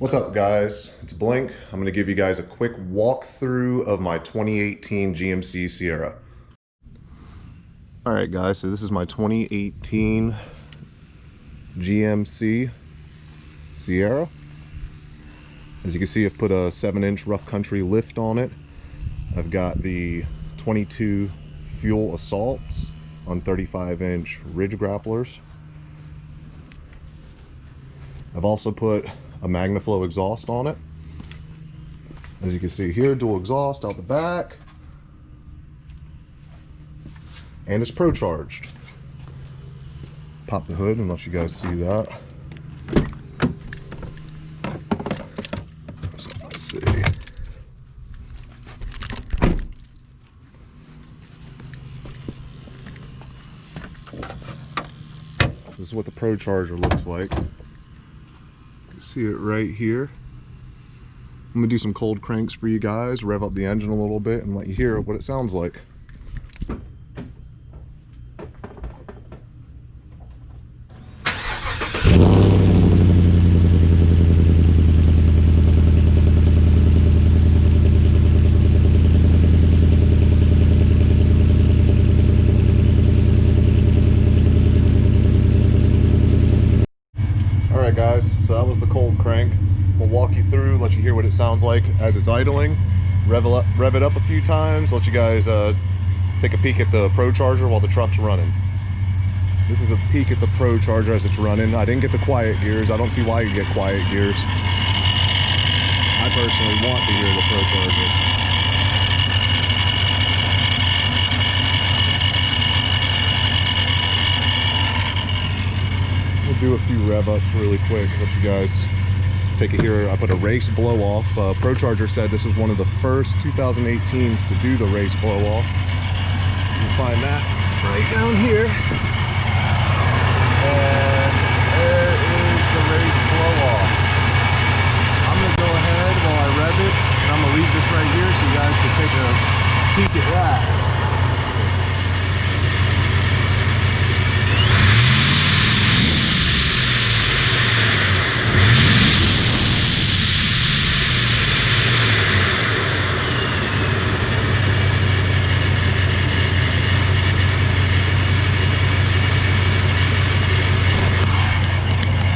What's up, guys? It's Blink. I'm going to give you guys a quick walkthrough of my 2018 GMC Sierra. Alright guys, so this is my 2018 GMC Sierra. As you can see, I've put a 7-inch rough country lift on it. I've got the 22 fuel assaults on 35-inch ridge grapplers. I've also put a magna flow exhaust on it. As you can see here, dual exhaust out the back. And it's Procharged. Pop the hood and let you guys see that. So let's see. This is what the Procharger looks like. See it right here. I'm gonna do some cold cranks for you guys, rev up the engine a little bit and let you hear what it sounds like. Alright guys, so that was the cold crank. We'll walk you through, let you hear what it sounds like as it's idling, rev it up a few times, let you guys take a peek at the Procharger while the truck's running. This is a peek at the Procharger as it's running. I didn't get the quiet gears. I don't see why you get quiet gears. I personally want to hear the Procharger. Do a few rev ups really quick, let you guys take it here. I put a race blow off. Procharger said this was one of the first 2018s to do the race blow off. You can find that right down here. And there is the race blow off. I'm gonna go ahead while I rev it, and I'm gonna leave this right here so you guys can take a peek at that.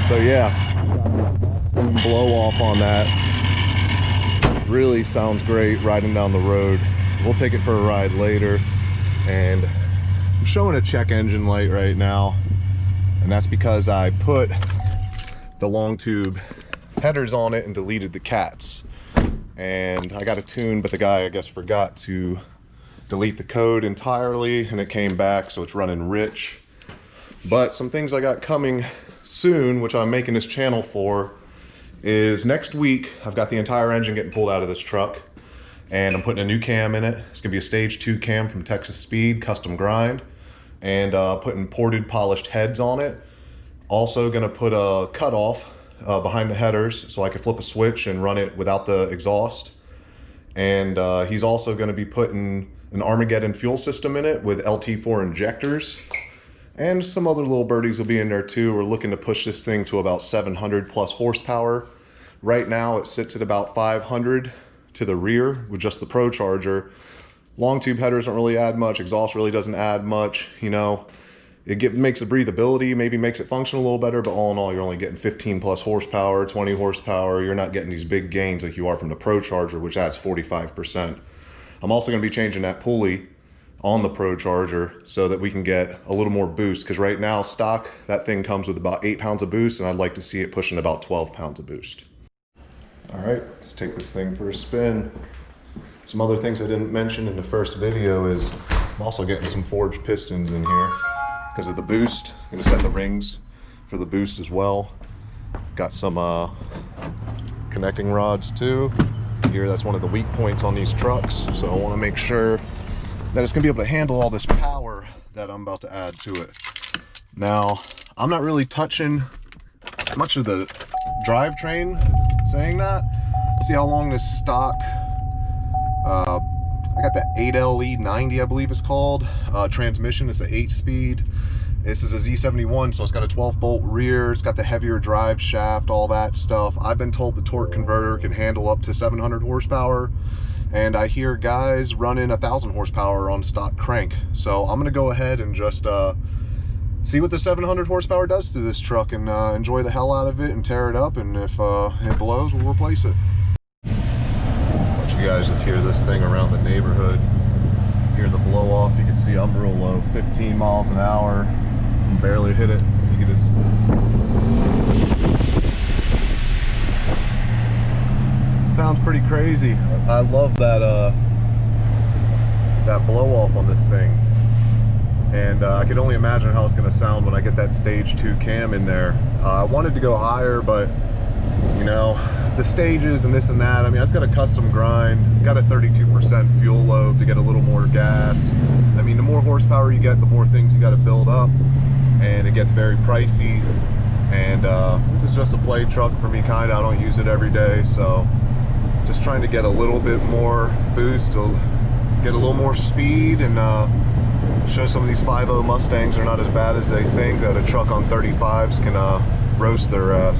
So yeah, blow off on that. Really sounds great riding down the road. We'll take it for a ride later. And I'm showing a check engine light right now. And that's because I put the long tube headers on it and deleted the cats. And I got a tune, but the guy, I guess, forgot to delete the code entirely, and it came back, so it's running rich. But some things I got coming soon, which I'm making this channel for, is next week I've got the entire engine getting pulled out of this truck, and I'm putting a new cam in it. It's gonna be a stage 2 cam from Texas Speed, custom grind, and putting ported polished heads on it. Also gonna put a cutoff behind the headers so I can flip a switch and run it without the exhaust. And he's also gonna be putting an Armageddon fuel system in it with LT4 injectors. And some other little birdies will be in there too. We're looking to push this thing to about 700 plus horsepower. Right now it sits at about 500 to the rear with just the Procharger. Long tube headers don't really add much. Exhaust really doesn't add much. You know, it makes the breathability, maybe makes it function a little better, but all in all, you're only getting 15 plus horsepower, 20 horsepower. You're not getting these big gains like you are from the Procharger, which adds 45%. I'm also gonna be changing that pulley on the Procharger so that we can get a little more boost, because right now stock that thing comes with about 8 pounds of boost, and I'd like to see it pushing about 12 pounds of boost. All right, let's take this thing for a spin. Some other things I didn't mention in the first video is I'm also getting some forged pistons in here because of the boost. I'm gonna set the rings for the boost as well. Got some connecting rods too. Here, that's one of the weak points on these trucks, so I want to make sure that it's gonna be able to handle all this power that I'm about to add to it. Now, I'm not really touching much of the drivetrain saying that. See how long this stock I got the 8LE90, I believe it's called. Transmission is the 8-speed. This is a Z71, so it's got a 12-bolt rear. It's got the heavier drive shaft, all that stuff. I've been told the torque converter can handle up to 700 horsepower. And I hear guys running 1,000 horsepower on stock crank. So I'm gonna go ahead and just see what the 700 horsepower does to this truck and enjoy the hell out of it and tear it up. And if it blows, we'll replace it. Let you guys just hear this thing around the neighborhood. Hear the blow off. You can see I'm real low, 15 miles an hour. Barely hit it. You can just sounds pretty crazy. I love that that blow off on this thing, and I can only imagine how it's going to sound when I get that stage 2 cam in there. I wanted to go higher, but you know, the stages and this and that. I mean, I just got a custom grind, got a 32% fuel load to get a little more gas. I mean, the more horsepower you get, the more things you got to build up, and it gets very pricey. And this is just a play truck for me, kind of. I don't use it every day, so just trying to get a little bit more boost, to get a little more speed, and show some of these 5.0 Mustangs are not as bad as they think, that a truck on 35s can roast their ass.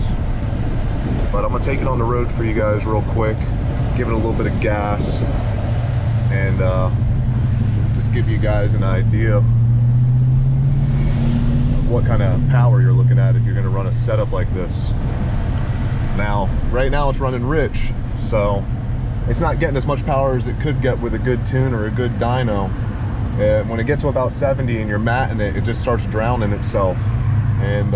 But I'm gonna take it on the road for you guys real quick, give it a little bit of gas, and just give you guys an idea of what kind of power you're looking at if you're gonna run a setup like this. Now, right now it's running rich, so it's not getting as much power as it could get with a good tune or a good dyno. When it gets to about 70 and you're matting it, it just starts drowning itself. And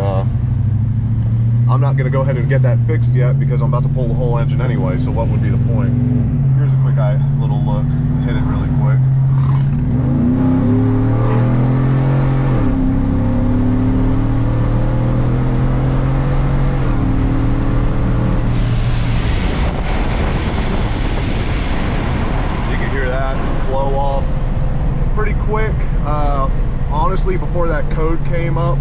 I'm not going to go ahead and get that fixed yet because I'm about to pull the whole engine anyway, so what would be the point? Here's a quick little look, hit it really quick. Pretty quick. Honestly, before that code came up,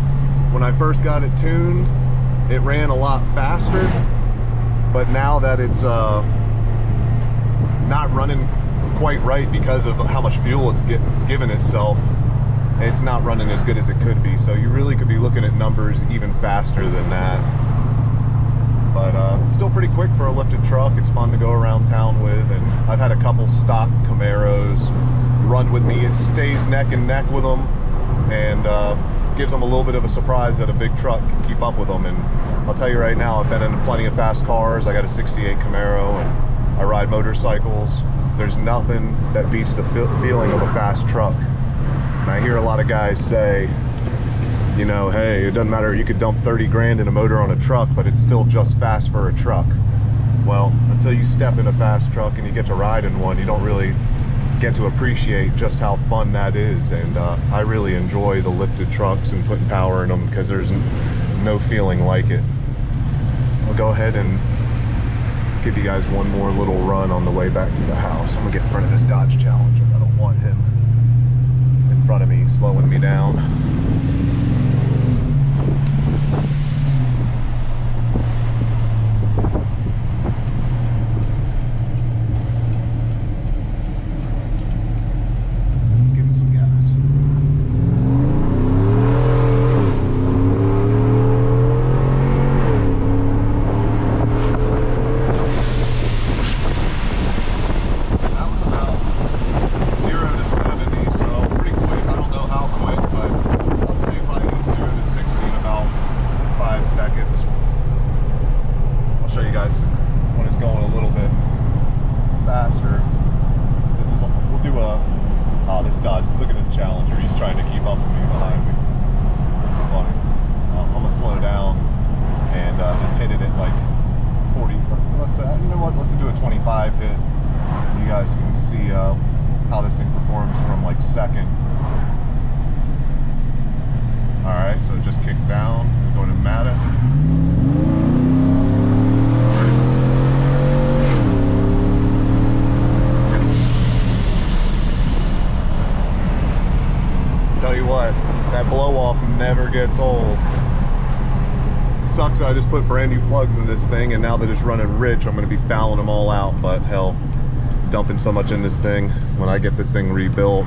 when I first got it tuned, it ran a lot faster, but now that it's not running quite right because of how much fuel it's given itself, it's not running as good as it could be. So you really could be looking at numbers even faster than that. But it's still pretty quick for a lifted truck. It's fun to go around town with, and I've had a couple stock Camaros run with me. It stays neck and neck with them, and gives them a little bit of a surprise that a big truck can keep up with them. And I'll tell you right now, I've been in plenty of fast cars. I got a 68 Camaro, and I ride motorcycles. There's nothing that beats the feeling of a fast truck. And I hear a lot of guys say, you know, hey, it doesn't matter, you could dump 30 grand in a motor on a truck, but it's still just fast for a truck. Well, until you step in a fast truck and you get to ride in one, you don't really get to appreciate just how fun that is. And I really enjoy the lifted trucks and putting power in them, because there's no feeling like it. I'll go ahead and give you guys one more little run on the way back to the house. I'm gonna get in front of this Dodge Challenger. I don't want him in front of me slowing me down. How this thing performs from like second. Alright, so it just kicked down, going to Matta. Tell you what, that blow off never gets old. Sucks that I just put brand new plugs in this thing, and now that it's running rich, I'm going to be fouling them all out, but hell, dumping so much in this thing. When I get this thing rebuilt,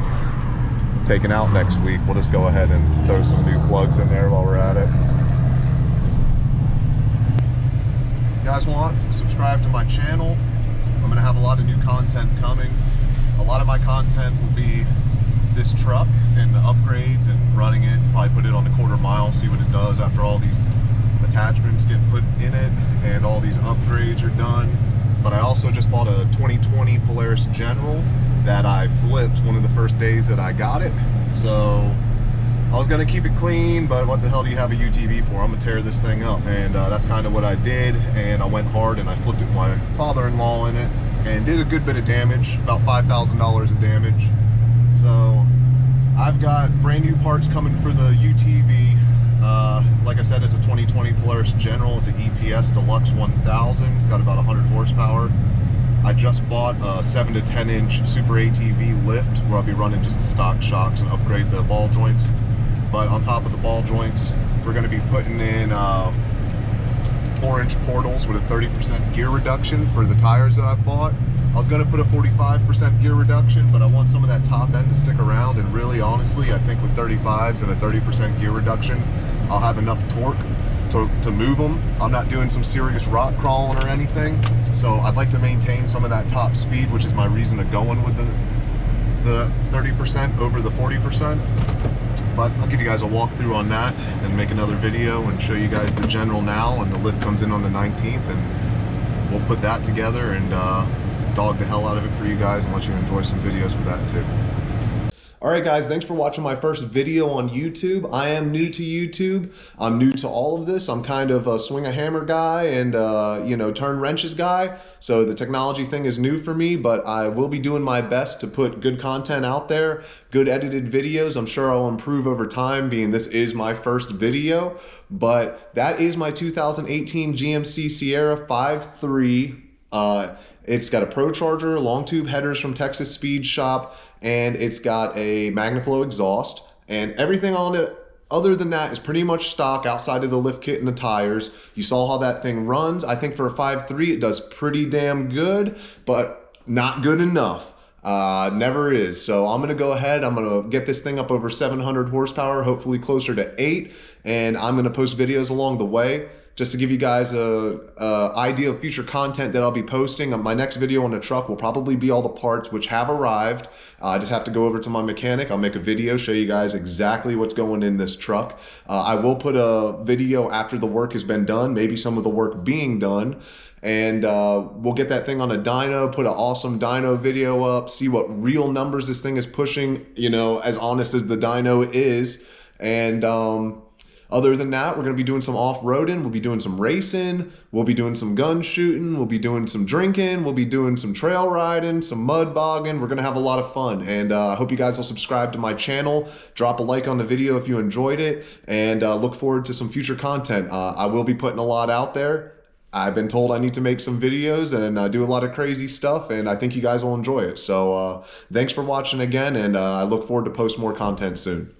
taken out next week, we'll just go ahead and throw some new plugs in there while we're at it. If you guys want, subscribe to my channel. I'm gonna have a lot of new content coming. A lot of my content will be this truck and the upgrades and running it. Probably put it on a quarter mile, see what it does after all these attachments get put in it and all these upgrades are done. But I also just bought a 2020 Polaris General that I flipped one of the first days that I got it. So I was gonna keep it clean, but what the hell do you have a UTV for? I'm gonna tear this thing up, and that's kind of what I did. And I went hard and I flipped it with my father-in-law in it and did a good bit of damage, about $5,000 of damage. So I've got brand new parts coming for the UTV. Like I said, it's a 2020 Polaris General. It's an EPS Deluxe 1000. It's got about 100 horsepower. I just bought a 7 to 10 inch Super ATV lift where I'll be running just the stock shocks and upgrade the ball joints. But on top of the ball joints, we're going to be putting in 4-inch portals with a 30% gear reduction for the tires that I've bought. I was going to put a 45% gear reduction, but I want some of that top end to stick around, and really honestly I think with 35s and a 30% gear reduction I'll have enough torque to move them. I'm not doing some serious rock crawling or anything, so I'd like to maintain some of that top speed, which is my reason of going with the 30% over the 40%. But I'll give you guys a walkthrough on that and make another video and show you guys the General now, and the lift comes in on the 19th, and we'll put that together and dog the hell out of it for you guys and let you enjoy some videos with that too. Alright guys, thanks for watching my first video on YouTube. I am new to YouTube. I'm new to all of this. I'm kind of a swing a hammer guy and you know, turn wrenches guy. So the technology thing is new for me, but I will be doing my best to put good content out there, good edited videos. I'm sure I'll improve over time, being this is my first video. But that is my 2018 GMC Sierra 5.3. It's got a Procharger, long tube headers from Texas Speed Shop, and it's got a MagnaFlow exhaust, and everything on it other than that is pretty much stock outside of the lift kit and the tires. You saw how that thing runs. I think for a 5.3 it does pretty damn good, but not good enough. Never is. So I'm gonna go ahead, I'm gonna get this thing up over 700 horsepower, hopefully closer to 8, and I'm gonna post videos along the way. Just to give you guys a idea of future content that I'll be posting. My next video on the truck will probably be all the parts which have arrived. I just have to go over to my mechanic. I'll make a video, show you guys exactly what's going in this truck. I will put a video after the work has been done, maybe some of the work being done. And we'll get that thing on a dyno, put an awesome dyno video up, see what real numbers this thing is pushing, you know, as honest as the dyno is. And other than that, we're going to be doing some off-roading, we'll be doing some racing, we'll be doing some gun shooting, we'll be doing some drinking, we'll be doing some trail riding, some mud bogging. We're going to have a lot of fun, and I hope you guys will subscribe to my channel, drop a like on the video if you enjoyed it, and look forward to some future content. I will be putting a lot out there. I've been told I need to make some videos and do a lot of crazy stuff, and I think you guys will enjoy it. So thanks for watching again, and I look forward to post more content soon.